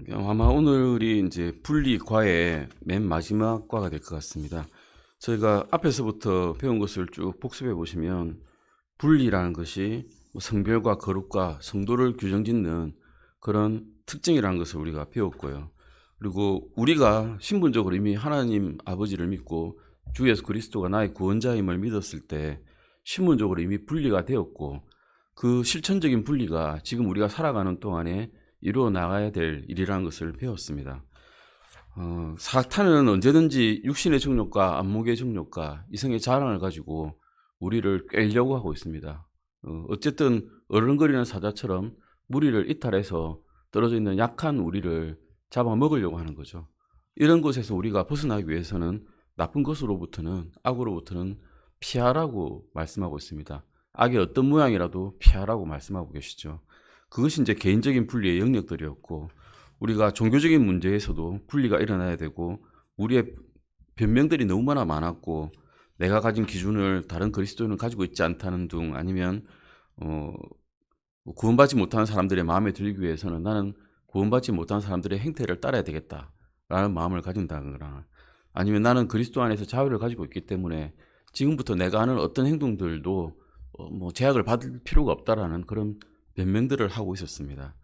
아마 오늘이 이제 분리과의 맨 마지막 과가 될 것 같습니다. 저희가 앞에서부터 배운 것을 쭉 복습해 보시면 분리라는 것이 성별과 거룩과 성도를 규정짓는 그런 특징이라는 것을 우리가 배웠고요. 그리고 우리가 신분적으로 이미 하나님 아버지를 믿고 주 예수 그리스도가 나의 구원자임을 믿었을 때 신분적으로 이미 분리가 되었고, 그 실천적인 분리가 지금 우리가 살아가는 동안에 이루어 나가야 될 일이라는 것을 배웠습니다. 사탄은 언제든지 육신의 정욕과 안목의 정욕과 이성의 자랑을 가지고 우리를 꿰려고 하고 있습니다. 어쨌든 어른거리는 사자처럼 무리를 이탈해서 떨어져 있는 약한 우리를 잡아먹으려고 하는 거죠. 이런 것에서 우리가 벗어나기 위해서는 나쁜 것으로부터는, 악으로부터는 피하라고 말씀하고 있습니다. 악의 어떤 모양이라도 피하라고 말씀하고 계시죠. 그것이 이제 개인적인 분리의 영역들이었고, 우리가 종교적인 문제에서도 분리가 일어나야 되고, 우리의 변명들이 너무나 많았고, 내가 가진 기준을 다른 그리스도인은 가지고 있지 않다는 둥, 아니면 구원받지 못하는 사람들의 마음에 들기 위해서는 나는 구원받지 못하는 사람들의 행태를 따라야 되겠다라는 마음을 가진다거나, 아니면 나는 그리스도 안에서 자유를 가지고 있기 때문에 지금부터 내가 하는 어떤 행동들도 제약을 받을 필요가 없다라는 그런 변명들을 하고 있었습니다.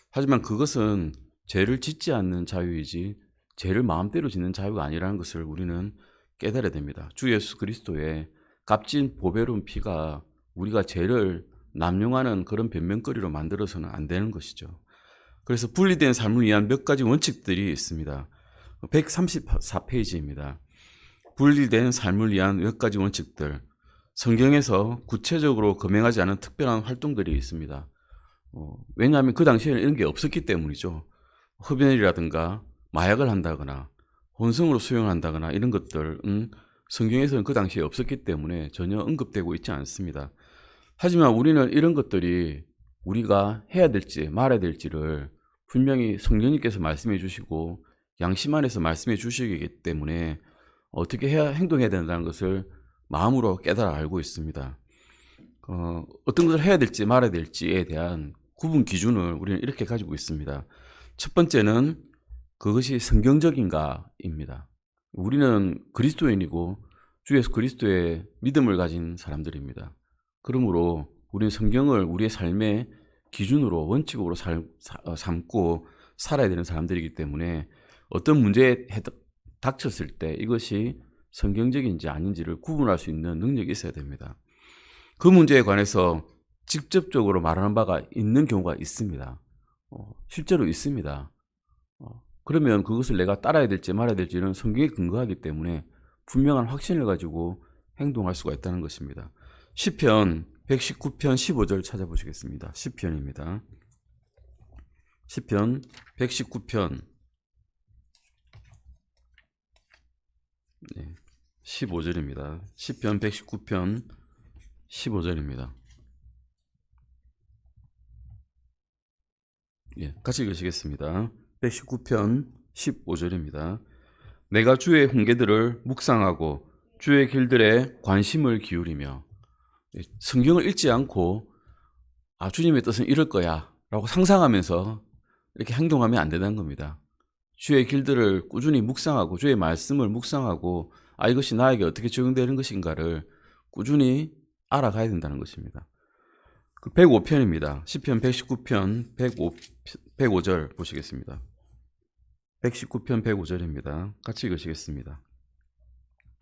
하지만 그것은 죄를 짓지 않는 자유이지 죄를 마음대로 짓는 자유가 아니라는 것을 우리는 깨달아야 됩니다. 주 예수 그리스도의 값진 보배로운 피가 우리가 죄를 남용하는 그런 변명거리로 만들어서는 안 되는 것이죠. 그래서 분리된 삶을 위한 몇 가지 원칙들이 있습니다. 134페이지입니다. 분리된 삶을 위한 몇 가지 원칙들. 성경에서 구체적으로 금행하지 않은 특별한 활동들이 있습니다. 왜냐하면 그 당시에는 이런 게 없었기 때문이죠. 흡연이라든가 마약을 한다거나 혼성으로 수용한다거나 이런 것들은 성경에서는 그 당시에 없었기 때문에 전혀 언급되고 있지 않습니다. 하지만 우리는 이런 것들이 우리가 해야 될지 말아야 될지를 분명히 성령님께서 말씀해 주시고 양심 안에서 말씀해 주시기 때문에 어떻게 행동해야 된다는 것을 마음으로 깨달아 알고 있습니다. 어떤 것을 해야 될지 말아야 될지에 대한 구분 기준을 우리는 이렇게 가지고 있습니다. 첫 번째는 그것이 성경적인가입니다. 우리는 그리스도인이고 주 예수 그리스도의 믿음을 가진 사람들입니다. 그러므로 우리는 성경을 우리의 삶의 기준으로 원칙으로 삼고 살아야 되는 사람들이기 때문에 어떤 문제에 닥쳤을 때 이것이 성경적인지 아닌지를 구분할 수 있는 능력이 있어야 됩니다. 그 문제에 관해서 직접적으로 말하는 바가 있는 경우가 있습니다. 실제로 있습니다. 그러면 그것을 내가 따라야 될지 말아야 될지는 성경에 근거하기 때문에 분명한 확신을 가지고 행동할 수가 있다는 것입니다. 시편 119편 15절 찾아보시겠습니다. 시편입니다. 시편 119편 15절입니다. 시편 119편 15절입니다. 같이 읽으시겠습니다. 119편 15절입니다. 내가 주의 훈계들을 묵상하고 주의 길들에 관심을 기울이며, 성경을 읽지 않고 주님의 뜻은 이럴 거야 라고 상상하면서 이렇게 행동하면 안 된다는 겁니다. 주의 길들을 꾸준히 묵상하고 주의 말씀을 묵상하고 이것이 나에게 어떻게 적용되는 것인가를 꾸준히 알아가야 된다는 것입니다. 105편입니다. 시편 119편 105절 보시겠습니다. 119편 105절입니다. 같이 읽으시겠습니다.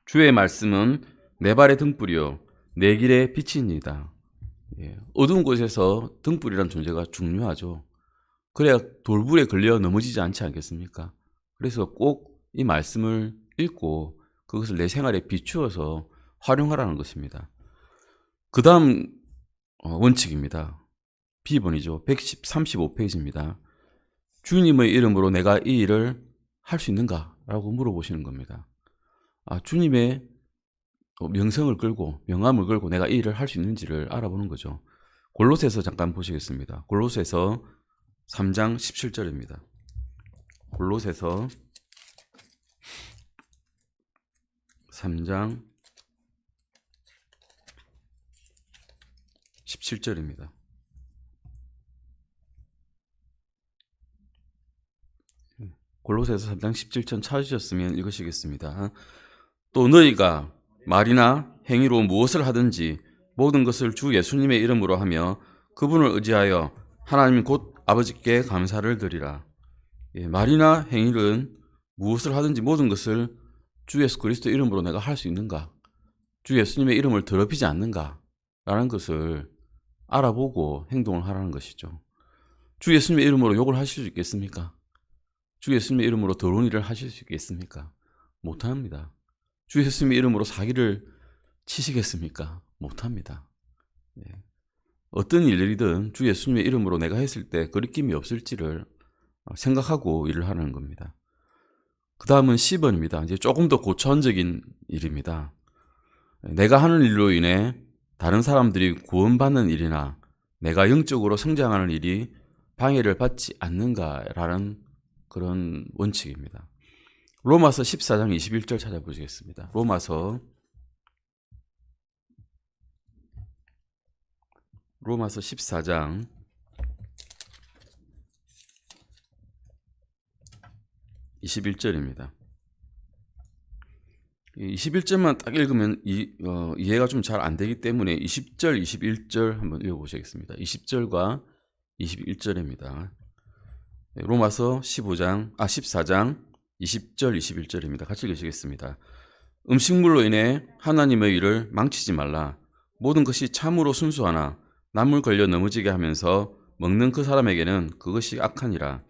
주의 말씀은 내 발의 등불이요 내 길의 빛이니이다. 어두운 곳에서 등불이란 존재가 중요하죠. 그래야 돌불에 걸려 넘어지지 않지 않겠습니까? 그래서 꼭 이 말씀을 읽고 그것을 내 생활에 비추어서 활용하라는 것입니다. 그 다음 원칙입니다. B번이죠. 135페이지입니다. 주님의 이름으로 내가 이 일을 할 수 있는가? 라고 물어보시는 겁니다. 주님의 명성을 걸고 명함을 걸고 내가 이 일을 할 수 있는지를 알아보는 거죠. 골로새서 잠깐 보시겠습니다. 골로새서 3장 17절입니다. 골로새서 3장 17절입니다. 골로새서 3장 17절 찾으셨으면 읽으시겠습니다. 또 너희가 말이나 행위로 무엇을 하든지 모든 것을 주 예수님의 이름으로 하며 그분을 의지하여 하나님 곧 아버지께 감사를 드리라. 말이나 행위는 무엇을 하든지 모든 것을 주 예수 그리스도 이름으로 내가 할 수 있는가? 주 예수님의 이름을 더럽히지 않는가? 라는 것을 알아보고 행동을 하라는 것이죠. 주 예수님의 이름으로 욕을 하실 수 있겠습니까? 주 예수님의 이름으로 더러운 일을 하실 수 있겠습니까? 못합니다. 주 예수님의 이름으로 사기를 치시겠습니까? 못합니다. 네. 어떤 일이든 주 예수님의 이름으로 내가 했을 때 거리낌이 없을지를 생각하고 일을 하는 겁니다. 그 다음은 10번입니다. 이제 조금 더 고차원적인 일입니다. 내가 하는 일로 인해 다른 사람들이 구원받는 일이나 내가 영적으로 성장하는 일이 방해를 받지 않는가라는 그런 원칙입니다. 로마서 14장 21절 찾아보시겠습니다. 로마서 14장 21절입니다. 21절만 딱 읽으면 이해가 좀 잘 안 되기 때문에 20절, 21절 한번 읽어보시겠습니다. 20절과 21절입니다. 로마서 14장 20절, 21절입니다. 같이 읽으시겠습니다. 음식물로 인해 하나님의 일을 망치지 말라. 모든 것이 참으로 순수하나 남을 걸려 넘어지게 하면서 먹는 그 사람에게는 그것이 악하니라.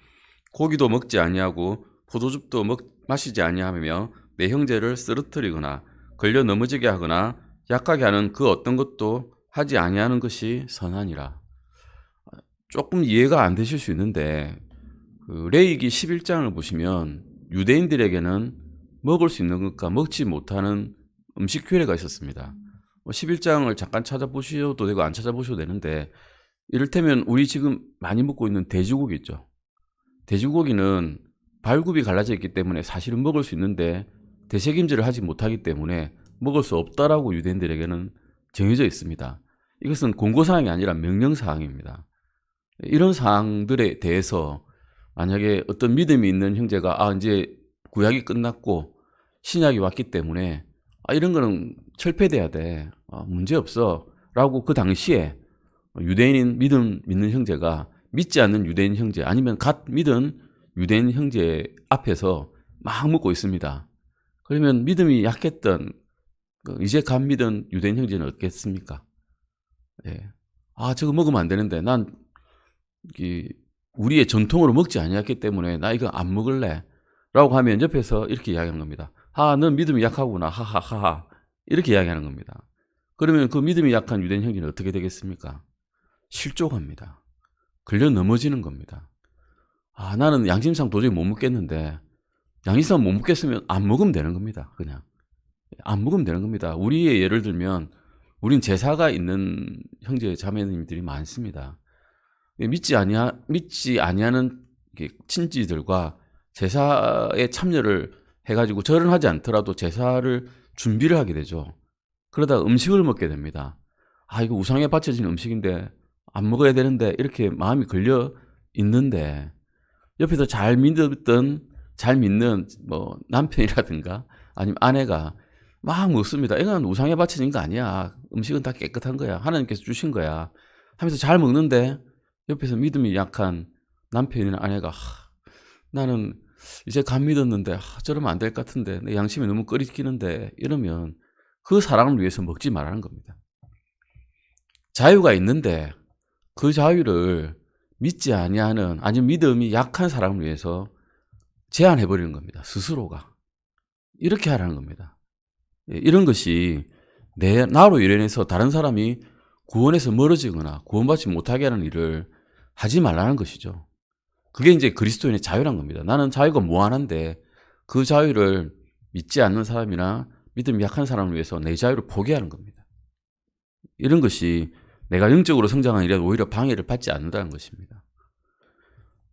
고기도 먹지 아니하고 포도즙도 마시지 아니하며 내 형제를 쓰러뜨리거나 걸려 넘어지게 하거나 약하게 하는 그 어떤 것도 하지 아니하는 것이 선하니라. 조금 이해가 안 되실 수 있는데 레위기 11장을 보시면 유대인들에게는 먹을 수 있는 것과 먹지 못하는 음식 규례가 있었습니다. 11장을 잠깐 찾아보셔도 되고 안 찾아보셔도 되는데 이를테면 우리 지금 많이 먹고 있는 돼지고기 있죠. 돼지고기는 발굽이 갈라져 있기 때문에 사실은 먹을 수 있는데 대책임질을 하지 못하기 때문에 먹을 수 없다라고 유대인들에게는 정해져 있습니다. 이것은 공고사항이 아니라 명령사항입니다. 이런 사항들에 대해서 만약에 어떤 믿음이 있는 형제가 이제 구약이 끝났고 신약이 왔기 때문에 이런 거는 철폐돼야 돼. 문제없어. 라고 그 당시에 유대인인 믿는 형제가 믿지 않는 유대인 형제 아니면 갓 믿은 유대인 형제 앞에서 막 먹고 있습니다. 그러면 믿음이 약했던 이제 갓 믿은 유대인 형제는 어떻겠습니까? 예. 저거 먹으면 안 되는데 난 우리의 전통으로 먹지 아니했기 때문에 나 이거 안 먹을래 라고 하면 옆에서 이렇게 이야기하는 겁니다. 넌 믿음이 약하구나. 하하하하. 이렇게 이야기하는 겁니다. 그러면 그 믿음이 약한 유대인 형제는 어떻게 되겠습니까? 실족합니다. 걸려 넘어지는 겁니다. 나는 양심상 도저히 못 먹겠는데 양심상 못 먹겠으면 안 먹으면 되는 겁니다. 그냥 안 먹으면 되는 겁니다. 우리의 예를 들면 우린 제사가 있는 형제 자매님들이 많습니다. 믿지 아니하는 친지들과 제사에 참여를 해가지고 절은 하지 않더라도 제사를 준비를 하게 되죠. 그러다 음식을 먹게 됩니다. 이거 우상에 바쳐진 음식인데 안 먹어야 되는데 이렇게 마음이 걸려 있는데 옆에서 잘 믿는 뭐 남편이라든가 아니면 아내가 막 먹습니다. 이건 우상에 바쳐진 거 아니야. 음식은 다 깨끗한 거야. 하나님께서 주신 거야. 하면서 잘 먹는데 옆에서 믿음이 약한 남편이나 아내가 나는 이제 감 믿었는데 저러면 안 될 것 같은데 내 양심이 너무 꺼리끼는데 이러면 그 사람을 위해서 먹지 말라는 겁니다. 자유가 있는데 그 자유를 믿지 아니하는 아니면 믿음이 약한 사람을 위해서 제한해버리는 겁니다. 스스로가. 이렇게 하라는 겁니다. 이런 것이 나로 인해서 다른 사람이 구원에서 멀어지거나 구원받지 못하게 하는 일을 하지 말라는 것이죠. 그게 이제 그리스도인의 자유란 겁니다. 나는 자유가 무한한데 그 자유를 믿지 않는 사람이나 믿음이 약한 사람을 위해서 내 자유를 포기하는 겁니다. 이런 것이 내가 영적으로 성장하는 일에 오히려 방해를 받지 않는다는 것입니다.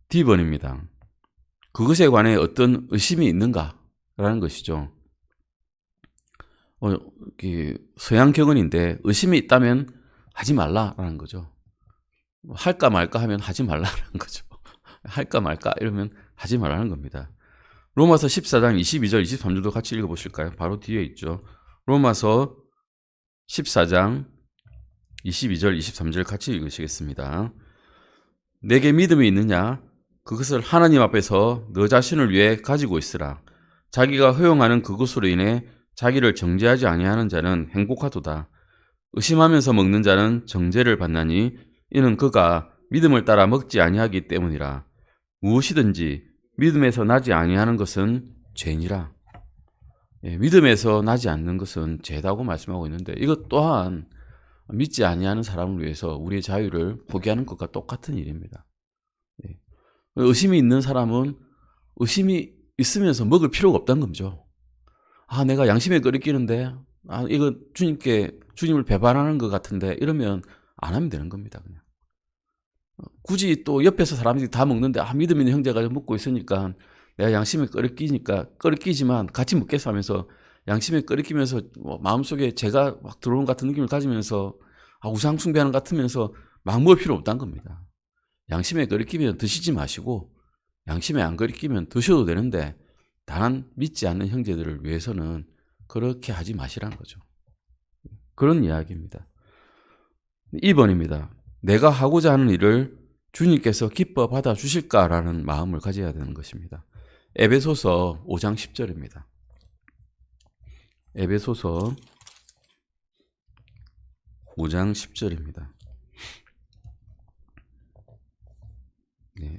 D번입니다. 그것에 관해 어떤 의심이 있는가라는 것이죠. 서양 격언인데 의심이 있다면 하지 말라라는 거죠. 할까 말까 하면 하지 말라는 거죠. 할까 말까 이러면 하지 말라는 겁니다. 로마서 14장 22절 23절도 같이 읽어보실까요? 바로 뒤에 있죠. 로마서 14장 22절 23절 같이 읽으시겠습니다. 내게 믿음이 있느냐? 그것을 하나님 앞에서 너 자신을 위해 가지고 있으라. 자기가 허용하는 그것으로 인해 자기를 정죄하지 아니하는 자는 행복하도다. 의심하면서 먹는 자는 정죄를 받나니 이는 그가 믿음을 따라 먹지 아니하기 때문이라. 무엇이든지 믿음에서 나지 아니하는 것은 죄니라. 믿음에서 나지 않는 것은 죄다고 말씀하고 있는데 이것 또한 믿지 아니하는 사람을 위해서 우리의 자유를 포기하는 것과 똑같은 일입니다. 의심이 있는 사람은 의심이 있으면서 먹을 필요가 없다는 거죠. 내가 양심에 끓이끼는데 이거 주님을 배반하는 것 같은데 이러면 안 하면 되는 겁니다. 그냥. 굳이 또 옆에서 사람들이 다 먹는데 믿음 있는 형제가 먹고 있으니까 내가 양심에 끓이끼지만 같이 먹겠어 하면서 양심에 끓이끼면서 마음속에 죄가 막 들어오는 같은 느낌을 가지면서 우상 숭배하는 것 같으면서 막 먹을 필요 없다는 겁니다. 양심에 끓이끼면 드시지 마시고 양심에 안 끓이끼면 드셔도 되는데 단 믿지 않는 형제들을 위해서는 그렇게 하지 마시라는 거죠. 그런 이야기입니다. 2번입니다. 내가 하고자 하는 일을 주님께서 기뻐 받아주실까라는 마음을 가져야 되는 것입니다. 에베소서 5장 10절입니다. 에베소서 5장 10절입니다.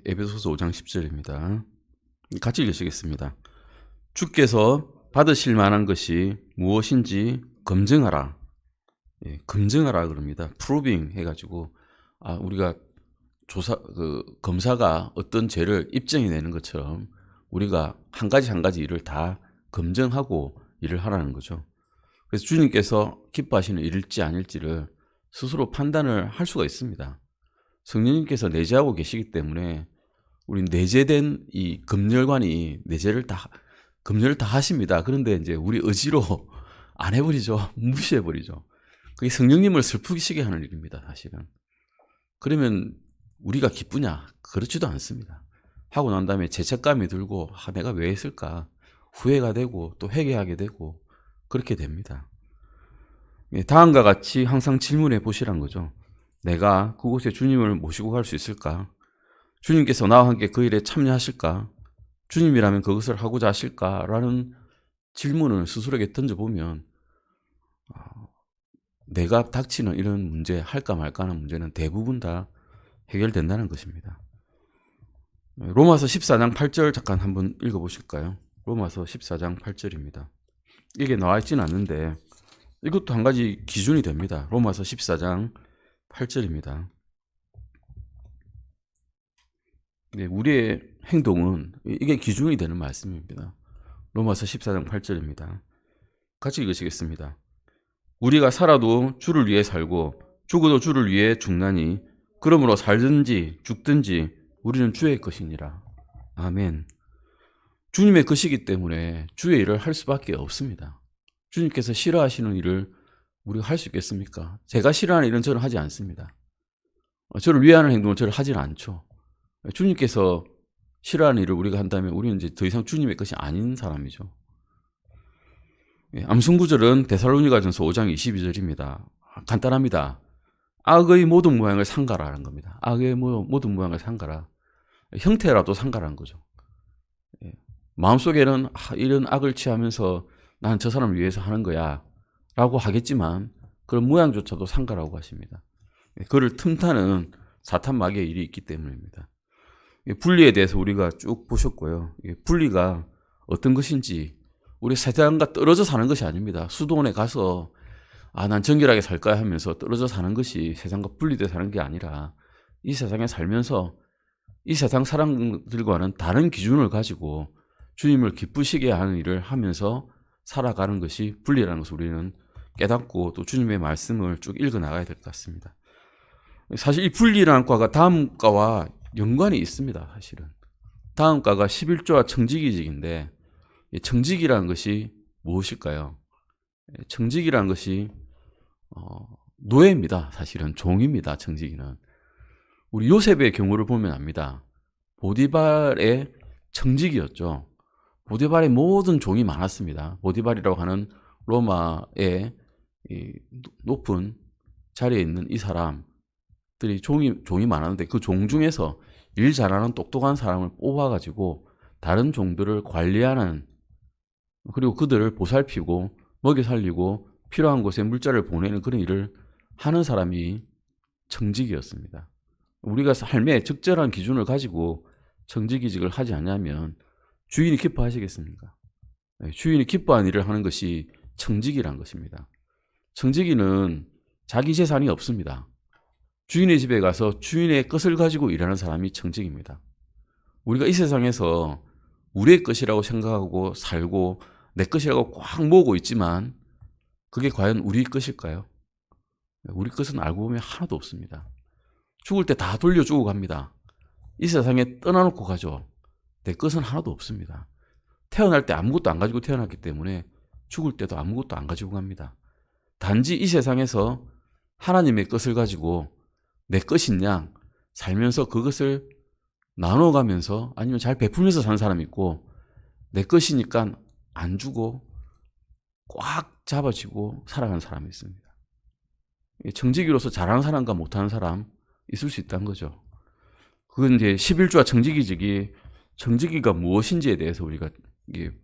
에베소서 5장 10절입니다. 같이 읽으시겠습니다. 주께서 받으실 만한 것이 무엇인지 검증하라. 검증하라 그럽니다. 프로빙 해가지고 우리가 검사가 어떤 죄를 입증해내는 것처럼 우리가 한 가지 일을 다 검증하고 일을 하라는 거죠. 그래서 주님께서 기뻐하시는 일일지 아닐지를 스스로 판단을 할 수가 있습니다. 성령님께서 내재하고 계시기 때문에 우리 내재된 이 검열관이 내재를 검열을 다 하십니다. 그런데 이제 우리 의지로 안 해버리죠. 무시해버리죠. 그게 성령님을 슬프시게 하는 일입니다. 사실은. 그러면 우리가 기쁘냐? 그렇지도 않습니다. 하고 난 다음에 죄책감이 들고 내가 왜 했을까? 후회가 되고 또 회개하게 되고 그렇게 됩니다. 다음과 같이 항상 질문해 보시란 거죠. 내가 그곳에 주님을 모시고 갈 수 있을까? 주님께서 나와 함께 그 일에 참여하실까? 주님이라면 그것을 하고자 하실까? 라는 질문을 스스로에게 던져보면 내가 닥치는 이런 문제, 할까 말까 하는 문제는 대부분 다 해결된다는 것입니다. 로마서 14장 8절 잠깐 한번 읽어보실까요? 로마서 14장 8절입니다. 이게 나와 있지는 않는데 이것도 한 가지 기준이 됩니다. 로마서 14장 8절입니다. 우리의 행동은 이게 기준이 되는 말씀입니다. 로마서 14장 8절입니다. 같이 읽으시겠습니다. 우리가 살아도 주를 위해 살고 죽어도 주를 위해 죽나니 그러므로 살든지 죽든지 우리는 주의 것이니라. 아멘. 주님의 것이기 때문에 주의 일을 할 수밖에 없습니다. 주님께서 싫어하시는 일을 우리가 할 수 있겠습니까? 제가 싫어하는 일은 저는 하지 않습니다. 저를 위하는 행동을 저를 하지는 않죠. 주님께서 싫어하는 일을 우리가 한다면 우리는 이제 더 이상 주님의 것이 아닌 사람이죠. 암송구절은 데살로니가전서 5장 22절입니다. 간단합니다. 악의 모든 모양을 상가라는 겁니다. 악의 모든 모양을 상가라. 형태라도 상가라는 거죠. 마음속에는 이런 악을 취하면서 나는 저 사람을 위해서 하는 거야 라고 하겠지만 그런 모양조차도 상가라고 하십니다. 그를 틈타는 사탄 마귀의 일이 있기 때문입니다. 분리에 대해서 우리가 쭉 보셨고요. 분리가 어떤 것인지 우리 세상과 떨어져 사는 것이 아닙니다. 수도원에 가서 난 정결하게 살 거야 하면서 떨어져 사는 것이 세상과 분리되어 사는 게 아니라 이 세상에 살면서 이 세상 사람들과는 다른 기준을 가지고 주님을 기쁘시게 하는 일을 하면서 살아가는 것이 분리라는 것을 우리는 깨닫고 또 주님의 말씀을 쭉 읽어나가야 될 것 같습니다. 사실 이 분리라는 과가 다음 과와 연관이 있습니다. 사실은 다음 과가 11조와 청지기직인데 청지기라는 것이 무엇일까요? 청지기라는 것이 노예입니다. 사실은 종입니다. 청지기는. 우리 요셉의 경우를 보면 압니다. 보디발의 청지기였죠. 보디발의 모든 종이 많았습니다. 보디발이라고 하는 로마의 이 높은 자리에 있는 이 사람들이 종이 많았는데 그 종 중에서 일 잘하는 똑똑한 사람을 뽑아가지고 다른 종들을 관리하는, 그리고 그들을 보살피고 먹여 살리고 필요한 곳에 물자를 보내는 그런 일을 하는 사람이 청직이었습니다. 우리가 삶에 적절한 기준을 가지고 청직이직을 하지 않냐면 주인이 기뻐하시겠습니까? 주인이 기뻐하는 일을 하는 것이 청직이란 것입니다. 청직이는 자기 재산이 없습니다. 주인의 집에 가서 주인의 것을 가지고 일하는 사람이 청직입니다. 우리가 이 세상에서 우리의 것이라고 생각하고 살고 내 것이라고 꽉 모으고 있지만 그게 과연 우리 것일까요? 우리 것은 알고 보면 하나도 없습니다. 죽을 때 다 돌려주고 갑니다. 이 세상에 떠나놓고 가죠. 내 것은 하나도 없습니다. 태어날 때 아무것도 안 가지고 태어났기 때문에 죽을 때도 아무것도 안 가지고 갑니다. 단지 이 세상에서 하나님의 것을 가지고 내 것인 양 살면서 그것을 나눠가면서 아니면 잘 베풀면서 사는 사람이 있고, 내 것이니까 안 주고 꽉 잡아쥐고 살아가는 사람이 있습니다. 청지기로서 잘하는 사람과 못하는 사람 있을 수 있다는 거죠. 그건 이제 11조와 청지기가 무엇인지에 대해서 우리가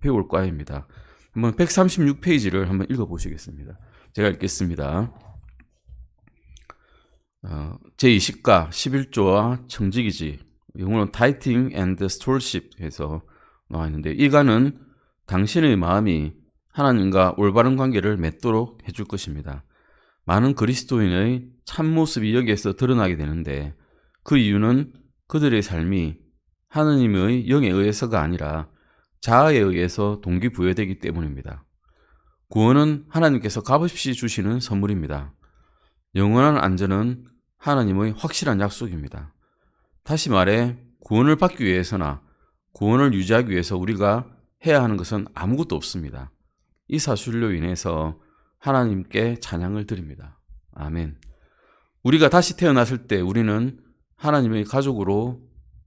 배울 과입니다. 한번 136페이지를 한번 읽어보시겠습니다. 제가 읽겠습니다. 제20과 11조와 청지기지, 영어로는 Tithing and Stewardship 해서 나와 있는데, 이가는 당신의 마음이 하나님과 올바른 관계를 맺도록 해줄 것입니다. 많은 그리스도인의 참모습이 여기에서 드러나게 되는데, 그 이유는 그들의 삶이 하나님의 영에 의해서가 아니라 자아에 의해서 동기부여되기 때문입니다. 구원은 하나님께서 값없이 주시는 선물입니다. 영원한 안전은 하나님의 확실한 약속입니다. 다시 말해 구원을 받기 위해서나 구원을 유지하기 위해서 우리가 해야 하는 것은 아무것도 없습니다. 이 사실로 인해서 하나님께 찬양을 드립니다. 아멘. 우리가 다시 태어났을 때 우리는 하나님의 가족으로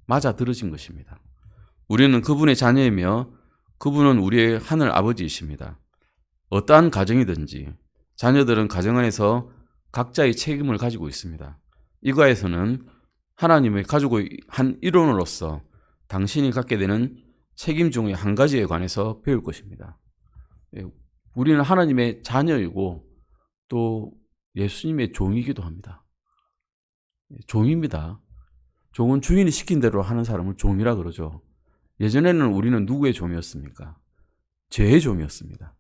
맞아들어진 것입니다. 우리는 그분의 자녀이며 그분은 우리의 하늘 아버지이십니다. 어떠한 가정이든지 자녀들은 가정 안에서 각자의 책임을 가지고 있습니다. 이과에서는 하나님의 가족의 한 일원으로서 당신이 갖게 되는 책임 중의 한 가지에 관해서 배울 것입니다. 우리는 하나님의 자녀이고 또 예수님의 종이기도 합니다. 종입니다. 종은 주인이 시킨 대로 하는 사람을 종이라 그러죠. 예전에는 우리는 누구의 종이었습니까? 죄의 종이었습니다.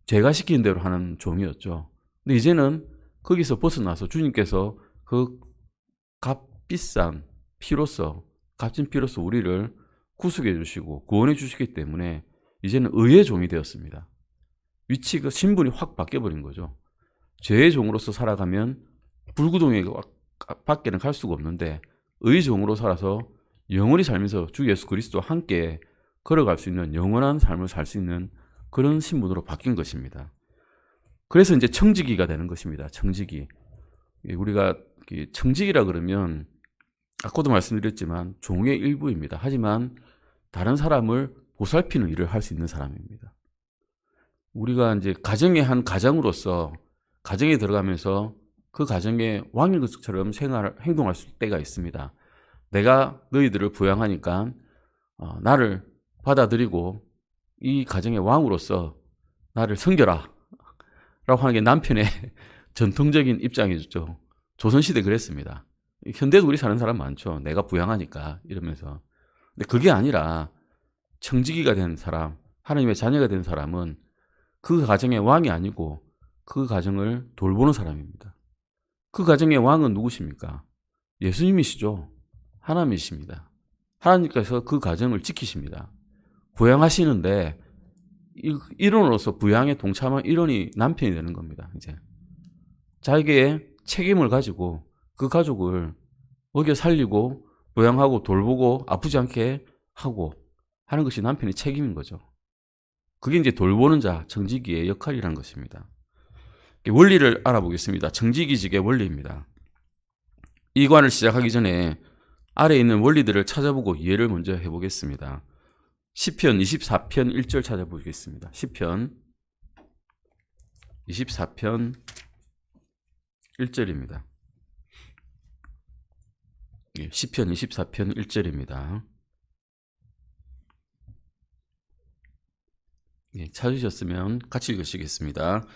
죄가 시킨 대로 하는 종이었죠. 근데 이제는 거기서 벗어나서 주님께서 그 값비싼 피로서, 값진 피로서 우리를 구속해 주시고 구원해 주시기 때문에 이제는 의의 종이 되었습니다. 위치가, 신분이 확 바뀌어버린 거죠. 죄의 종으로서 살아가면 불구덩이 밖에는 갈 수가 없는데, 의의 종으로 살아서 영원히 살면서 주 예수 그리스도와 함께 걸어갈 수 있는 영원한 삶을 살 수 있는 그런 신분으로 바뀐 것입니다. 그래서 이제 청지기가 되는 것입니다. 청지기. 우리가 청지기라 그러면 아까도 말씀드렸지만 종의 일부입니다. 하지만 다른 사람을 보살피는 일을 할 수 있는 사람입니다. 우리가 이제 가정의 한 가장으로서 가정에 들어가면서 그 가정의 왕인 것처럼 행동할 때가 있습니다. 내가 너희들을 부양하니까 나를 받아들이고 이 가정의 왕으로서 나를 섬겨라 라고 하는 게 남편의 전통적인 입장이죠. 조선시대 그랬습니다. 현대도 우리 사는 사람 많죠. 내가 부양하니까 이러면서. 근데 그게 아니라 청지기가 된 사람, 하나님의 자녀가 된 사람은 그 가정의 왕이 아니고 그 가정을 돌보는 사람입니다. 그 가정의 왕은 누구십니까? 예수님이시죠. 하나님이십니다. 하나님께서 그 가정을 지키십니다. 부양하시는데 일원으로서 부양에 동참한 일원이 남편이 되는 겁니다. 이제 자기의 책임을 가지고 그 가족을 먹여 살리고 부양하고 돌보고 아프지 않게 하고 하는 것이 남편의 책임인 거죠. 그게 이제 돌보는 자, 청지기의 역할이라는 것입니다. 원리를 알아보겠습니다. 청지기직의 원리입니다. 이 관을 시작하기 전에 아래에 있는 원리들을 찾아보고 이해를 먼저 해보겠습니다. 시편 24편 1절 찾아보겠습니다. 시편 24편 1절입니다. 시편 24편 1절입니다. 찾으셨으면 같이 읽으시겠습니다.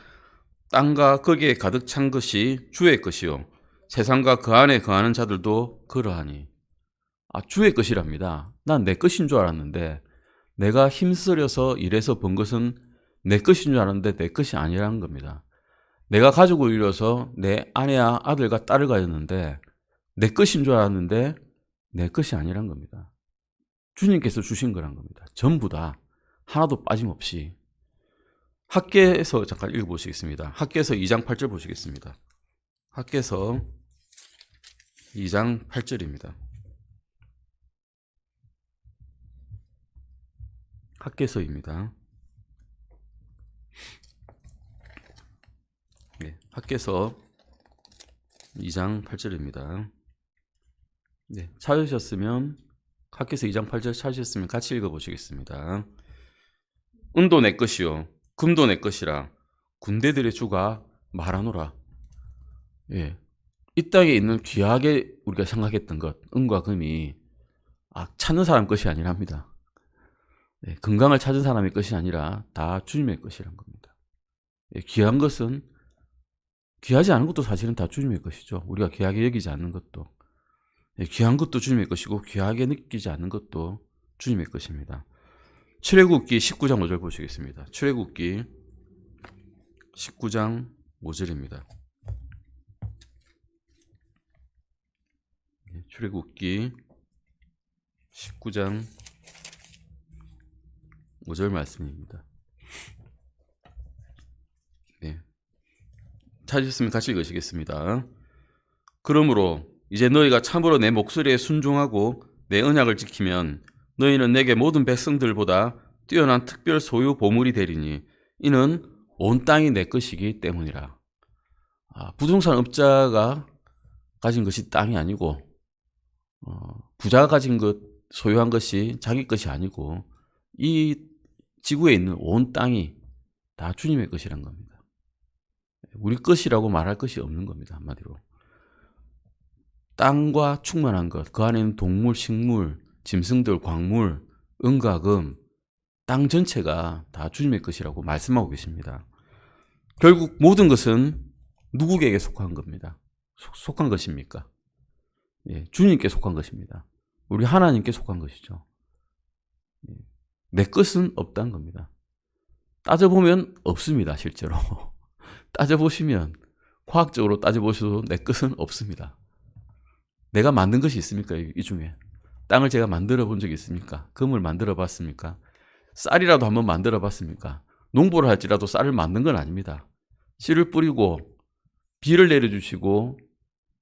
땅과 거기에 가득 찬 것이 주의 것이요 세상과 그 안에 거하는 자들도 그러하니. 주의 것이랍니다. 난 내 것인 줄 알았는데, 내가 힘쓰려서 일해서 번 것은 내 것인 줄 알았는데 내 것이 아니라는 겁니다. 내가 가족을 이뤄서 내 아내와 아들과 딸을 가졌는데 내 것인 줄 알았는데 내 것이 아니란 겁니다. 주님께서 주신 거란 겁니다. 전부 다 하나도 빠짐없이. 학개서 잠깐 읽어보시겠습니다. 학개서 2장 8절 보시겠습니다. 학개서 2장 8절입니다. 학개서입니다. 학개서 2장 8절입니다. 찾으셨으면 학개서 2장 8절 찾으셨으면 같이 읽어보시겠습니다. 은도 내 것이요 금도 내 것이라 군대들의 주가 말하노라. 이 땅에 있는 귀하게 우리가 생각했던 것, 은과 금이 찾는 사람 것이 아니랍니다. 건강을 찾은 사람의 것이 아니라 다 주님의 것이란 겁니다. 귀한 것은, 귀하지 않은 것도 사실은 다 주님의 것이죠. 우리가 귀하게 여기지 않는 것도. 귀한 것도 주님의 것이고 귀하게 느끼지 않는 것도 주님의 것입니다. 출애굽기 19장 5절 보시겠습니다. 출애굽기 19장 5절입니다. 출애굽기 19장 5절 말씀입니다. 찾으셨으면 같이 읽으시겠습니다. 그러므로 이제 너희가 참으로 내 목소리에 순종하고 내 언약을 지키면 너희는 내게 모든 백성들보다 뛰어난 특별 소유 보물이 되리니 이는 온 땅이 내 것이기 때문이라. 부동산 업자가 가진 것이 땅이 아니고 부자가 가진 것, 소유한 것이 자기 것이 아니고 이 지구에 있는 온 땅이 다 주님의 것이란 겁니다. 우리 것이라고 말할 것이 없는 겁니다. 한마디로. 땅과 충만한 것, 그 안에는 동물, 식물, 짐승들, 광물, 은과 금, 땅 전체가 다 주님의 것이라고 말씀하고 계십니다. 결국 모든 것은 누구에게 속한 겁니다. 속한 것입니까? 주님께 속한 것입니다. 우리 하나님께 속한 것이죠. 내 것은 없다는 겁니다. 따져보면 없습니다. 실제로. 따져보시면, 과학적으로 따져보셔도 내 것은 없습니다. 내가 만든 것이 있습니까? 이 중에. 땅을 제가 만들어 본 적이 있습니까? 금을 만들어 봤습니까? 쌀이라도 한번 만들어 봤습니까? 농부를 할지라도 쌀을 만든 건 아닙니다. 씨를 뿌리고 비를 내려주시고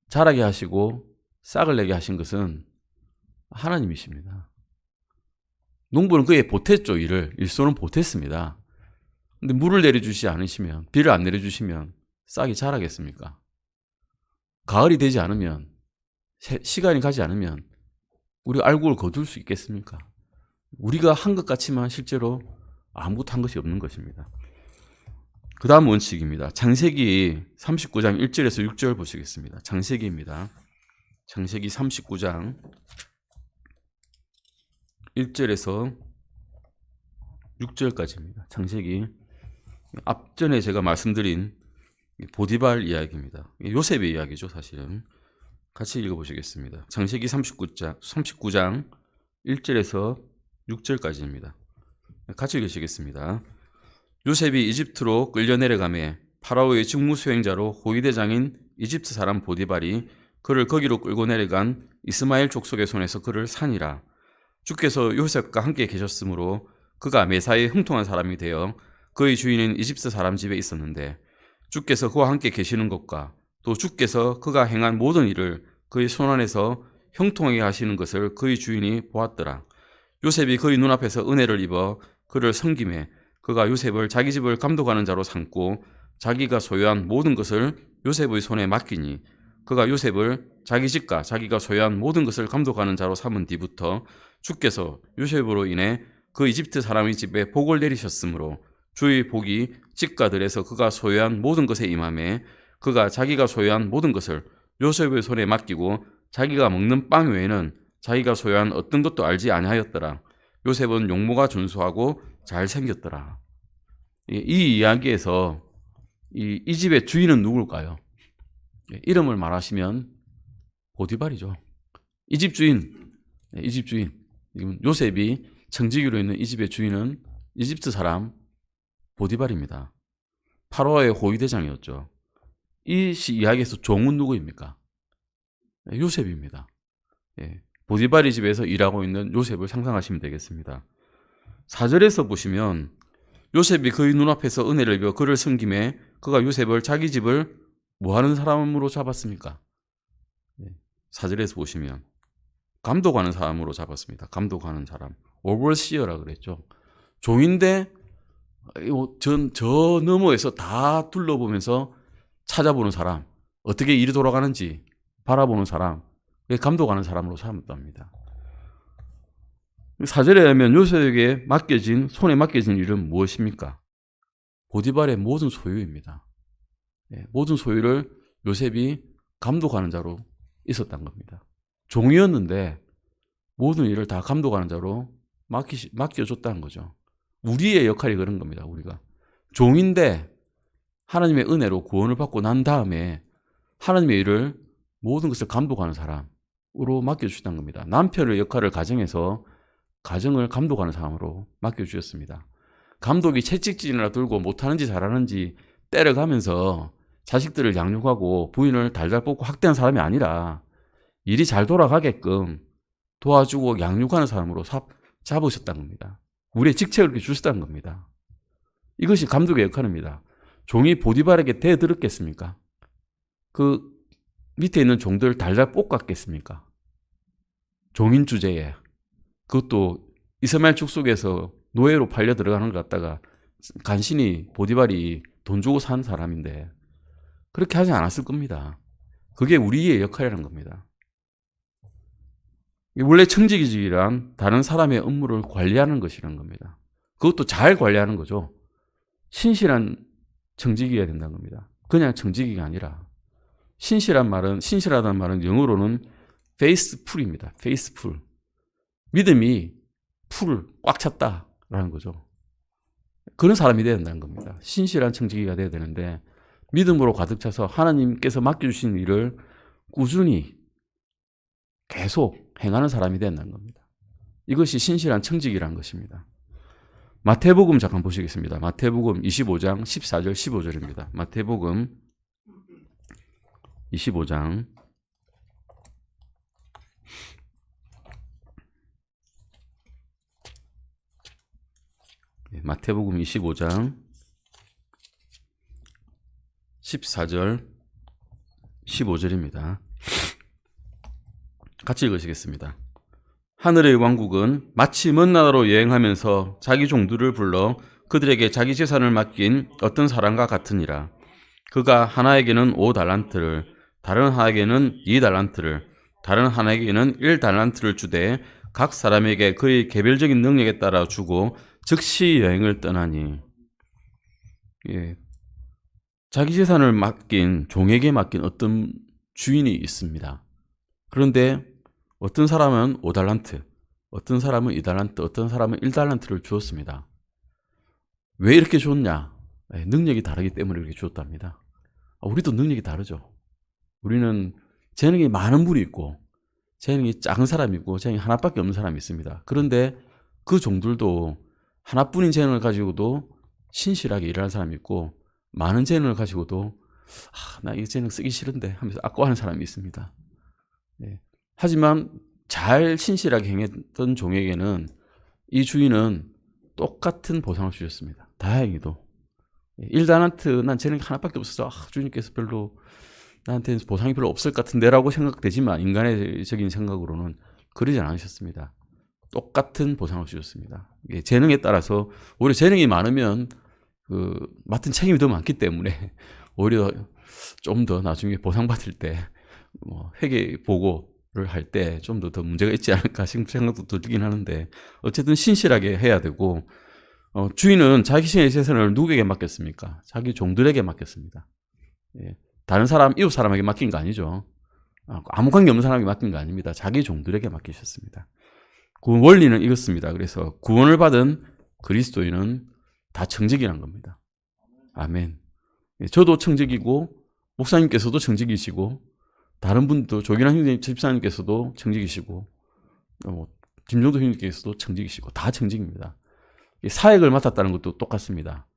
자라게 하시고 싹을 내게 하신 것은 하나님이십니다. 농부는 그에 보탰죠. 일소는 보탰습니다. 근데 물을 내려주시지 않으시면, 비를 안 내려주시면 싹이 자라겠습니까? 가을이 되지 않으면, 시간이 가지 않으면 우리가 알곡을 거둘 수 있겠습니까? 우리가 한 것 같지만 실제로 아무것도 한 것이 없는 것입니다. 그 다음 원칙입니다. 창세기 39장 1절에서 6절 보시겠습니다. 창세기입니다. 창세기 39장 1절에서 6절까지입니다. 창세기. 앞전에 제가 말씀드린 보디발 이야기입니다. 요셉의 이야기죠, 사실은. 같이 읽어보시겠습니다. 창세기 39장 1절에서 6절까지입니다. 같이 읽으시겠습니다. 요셉이 이집트로 끌려 내려가매 파라오의 직무수행자로 호위대장인 이집트 사람 보디발이 그를 거기로 끌고 내려간 이스마엘 족속의 손에서 그를 산이라. 주께서 요셉과 함께 계셨으므로 그가 매사에 형통한 사람이 되어 그의 주인은 이집트 사람 집에 있었는데 주께서 그와 함께 계시는 것과 또 주께서 그가 행한 모든 일을 그의 손안에서 형통하게 하시는 것을 그의 주인이 보았더라. 요셉이 그의 눈앞에서 은혜를 입어 그를 섬김에 그가 요셉을 자기 집을 감독하는 자로 삼고 자기가 소유한 모든 것을 요셉의 손에 맡기니 그가 요셉을 자기 집과 자기가 소유한 모든 것을 감독하는 자로 삼은 뒤부터 주께서 요셉으로 인해 그 이집트 사람의 집에 복을 내리셨으므로 주의 복이 집가들에서 그가 소유한 모든 것에 임하매 그가 자기가 소유한 모든 것을 요셉의 손에 맡기고 자기가 먹는 빵 외에는 자기가 소유한 어떤 것도 알지 아니하였더라. 요셉은 용모가 준수하고 잘생겼더라. 이 이야기에서 이 집의 주인은 누굴까요? 이름을 말하시면 보디발이죠. 이 집 주인, 요셉이 청지기로 있는 이 집의 주인은 이집트 사람 보디발입니다. 파로의 호위대장이었죠. 이 이야기에서 종은 누구입니까? 요셉입니다. 보디발의 집에서 일하고 있는 요셉을 상상하시면 되겠습니다. 4절에서 보시면 요셉이 그의 눈앞에서 은혜를 입어 그를 섬김에 그가 요셉을 자기 집을 뭐하는 사람으로 잡았습니까? 4절에서 보시면 감독하는 사람으로 잡았습니다. 감독하는 사람. 오버시어라 그랬죠. 종인데 저 너머에서 다 둘러보면서 찾아보는 사람, 어떻게 일이 돌아가는지 바라보는 사람, 감독하는 사람으로 삼았답니다. 4절에 하면 요셉에게 손에 맡겨진 일은 무엇입니까? 보디발의 모든 소유입니다. 모든 소유를 요셉이 감독하는 자로 있었던 겁니다. 종이었는데 모든 일을 다 감독하는 자로 맡겨줬다는 거죠. 우리의 역할이 그런 겁니다. 우리가 종인데 하나님의 은혜로 구원을 받고 난 다음에 하나님의 일을 모든 것을 감독하는 사람으로 맡겨주셨다는 겁니다. 남편의 역할을 가정에서 가정을 감독하는 사람으로 맡겨주셨습니다. 감독이 채찍질이나 들고 못하는지 잘하는지 때려가면서 자식들을 양육하고 부인을 달달 뽑고 학대한 사람이 아니라 일이 잘 돌아가게끔 도와주고 양육하는 사람으로 잡으셨다는 겁니다. 우리의 직책을 이렇게 주셨다는 겁니다. 이것이 감독의 역할입니다. 종이 보디발에게 대들었겠습니까? 그 밑에 있는 종들 달달 볶았겠습니까? 종인 주제에 그것도 이스마엘 축속에서 노예로 팔려 들어가는 것 같다가 간신히 보디발이 돈 주고 산 사람인데 그렇게 하지 않았을 겁니다. 그게 우리의 역할이라는 겁니다. 원래 청지기직이란 다른 사람의 업무를 관리하는 것이라는 겁니다. 그것도 잘 관리하는 거죠. 신실한 청지기가 된다는 겁니다. 그냥 청지기가 아니라 신실하다는 말은 영어로는 faithful입니다. faithful. 믿음이 꽉 찼다라는 거죠. 그런 사람이 되어야 된다는 겁니다. 신실한 청지기가 되어야 되는데 믿음으로 가득 차서 하나님께서 맡겨주신 일을 꾸준히 계속 행하는 사람이 된다는 겁니다. 이것이 신실한 청지기라는 것입니다. 마태복음 잠깐 보시겠습니다. 마태복음 25장 14절 15절입니다. 마태복음 25장 마태복음 25장 14절 15절입니다. 같이 읽으시겠습니다. 하늘의 왕국은 마치 먼 나라로 여행하면서 자기 종들을 불러 그들에게 자기 재산을 맡긴 어떤 사람과 같으니라. 그가 하나에게는 5달란트를, 다른 하나에게는 2달란트를, 다른 하나에게는 1달란트를 주되 각 사람에게 그의 개별적인 능력에 따라 주고 즉시 여행을 떠나니. 자기 재산을 종에게 맡긴 어떤 주인이 있습니다. 그런데 어떤 사람은 5달란트, 어떤 사람은 2달란트, 어떤 사람은 1달란트를 주었습니다. 왜 이렇게 줬냐? 능력이 다르기 때문에 이렇게 주었답니다. 우리도 능력이 다르죠. 우리는 재능이 많은 분이 있고 재능이 작은 사람이 있고 재능이 하나밖에 없는 사람이 있습니다. 그런데 그 종들도 하나뿐인 재능을 가지고도 신실하게 일하는 사람이 있고 많은 재능을 가지고도 나 이 재능 쓰기 싫은데 하면서 아까워하는 사람이 있습니다. 하지만 잘 신실하게 행했던 종에게는 이 주인은 똑같은 보상을 주셨습니다. 다행히도. 1달란트 난 재능이 하나밖에 없어서 주님께서 별로 나한테는 보상이 별로 없을 것 같은데 라고 생각되지만 인간적인 생각으로는 그러지 않으셨습니다. 똑같은 보상을 주셨습니다. 재능에 따라서 오히려 재능이 많으면 맡은 책임이 더 많기 때문에 오히려 좀 더 나중에 보상받을 때 회계 보고 할 때 좀 더 문제가 있지 않을까 생각도 들긴 하는데, 어쨌든 신실하게 해야 되고, 주인은 자기 재산을 누구에게 맡겼습니까? 자기 종들에게 맡겼습니다. 예. 다른 사람, 이웃 사람에게 맡긴 거 아니죠. 아무 관계 없는 사람에게 맡긴 거 아닙니다. 자기 종들에게 맡기셨습니다. 그 원리는 이렇습니다. 그래서 구원을 받은 그리스도인은 다 청직이란 겁니다. 아멘. 저도 청직이고, 목사님께서도 청직이시고, 다른 분도, 조기란 형님 집사님께서도 청직이시고, 김종도 형님께서도 청직이시고, 다 청직입니다. 사역을 맡았다는 것도 똑같습니다.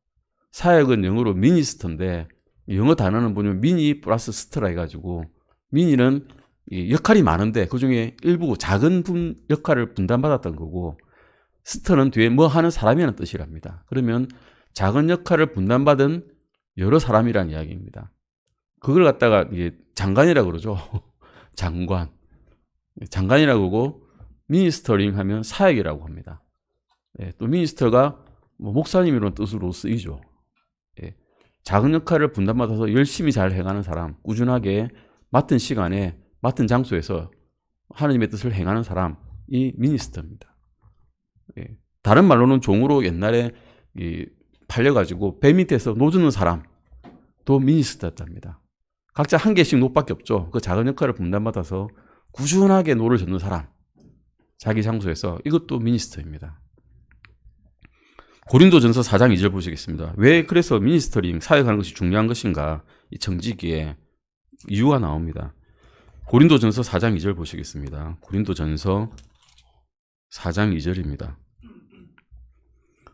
사역은 영어로 미니스터인데, 영어 단어는 뭐냐면 미니 플러스 스터라 해가지고, 미니는 역할이 많은데 그 중에 일부 작은 역할을 분담받았던 거고, 스터는 뒤에 뭐 하는 사람이라는 뜻이랍니다. 그러면 작은 역할을 분담받은 여러 사람이라는 이야기입니다. 그걸 갖다가 장관이라고 그러죠. 장관. 장관이라고 하고, 미니스터링 하면 사역이라고 합니다. 또 미니스터가 목사님이라는 뜻으로 쓰이죠. 작은 역할을 분담받아서 열심히 잘 행하는 사람, 꾸준하게 맡은 시간에 맡은 장소에서 하나님의 뜻을 행하는 사람이 미니스터입니다. 다른 말로는 종으로 옛날에 팔려가지고 배 밑에서 노 젓는 사람도 미니스터였답니다. 각자 한 개씩 노밖에 없죠. 그 작은 역할을 분담받아서 꾸준하게 노를 젓는 사람, 자기 장소에서, 이것도 미니스터입니다. 고린도전서 4장 2절 보시겠습니다. 왜 그래서 미니스터링, 사역하는 것이 중요한 것인가? 이 청지기에 이유가 나옵니다. 고린도전서 4장 2절 보시겠습니다. 고린도전서 4장 2절입니다.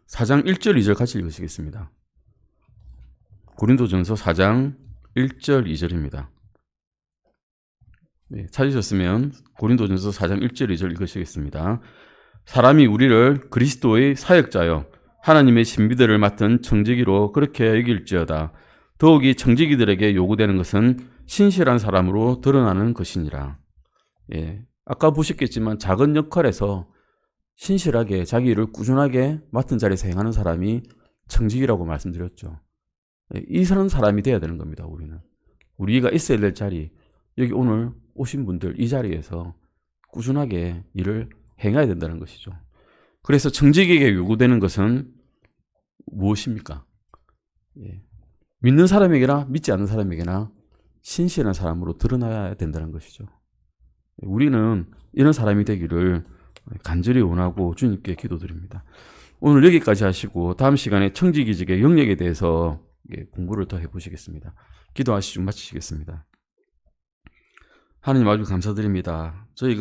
4장 1절 2절 같이 읽으시겠습니다. 고린도전서 4장 1절 2절입니다. 찾으셨으면 고린도전서 4장 1절 2절 읽으시겠습니다. 사람이 우리를 그리스도의 사역자여 하나님의 신비들을 맡은 청지기로 그렇게 여길지어다. 더욱이 청지기들에게 요구되는 것은 신실한 사람으로 드러나는 것이니라. 아까 보셨겠지만 작은 역할에서 신실하게 자기 일을 꾸준하게 맡은 자리에서 행하는 사람이 청지기라고 말씀드렸죠. 이런 사람이 돼야 되는 겁니다. 우리가 있어야 될 자리, 여기 오늘 오신 분들 이 자리에서 꾸준하게 일을 행해야 된다는 것이죠. 그래서 청지기에게 요구되는 것은 무엇입니까? 믿는 사람에게나 믿지 않는 사람에게나 신실한 사람으로 드러나야 된다는 것이죠. 우리는 이런 사람이 되기를 간절히 원하고 주님께 기도드립니다. 오늘 여기까지 하시고 다음 시간에 청지기직의 영역에 대해서 공부를 더 해보시겠습니다. 기도하시고 마치시겠습니다. 하나님 아주 감사드립니다. 저희가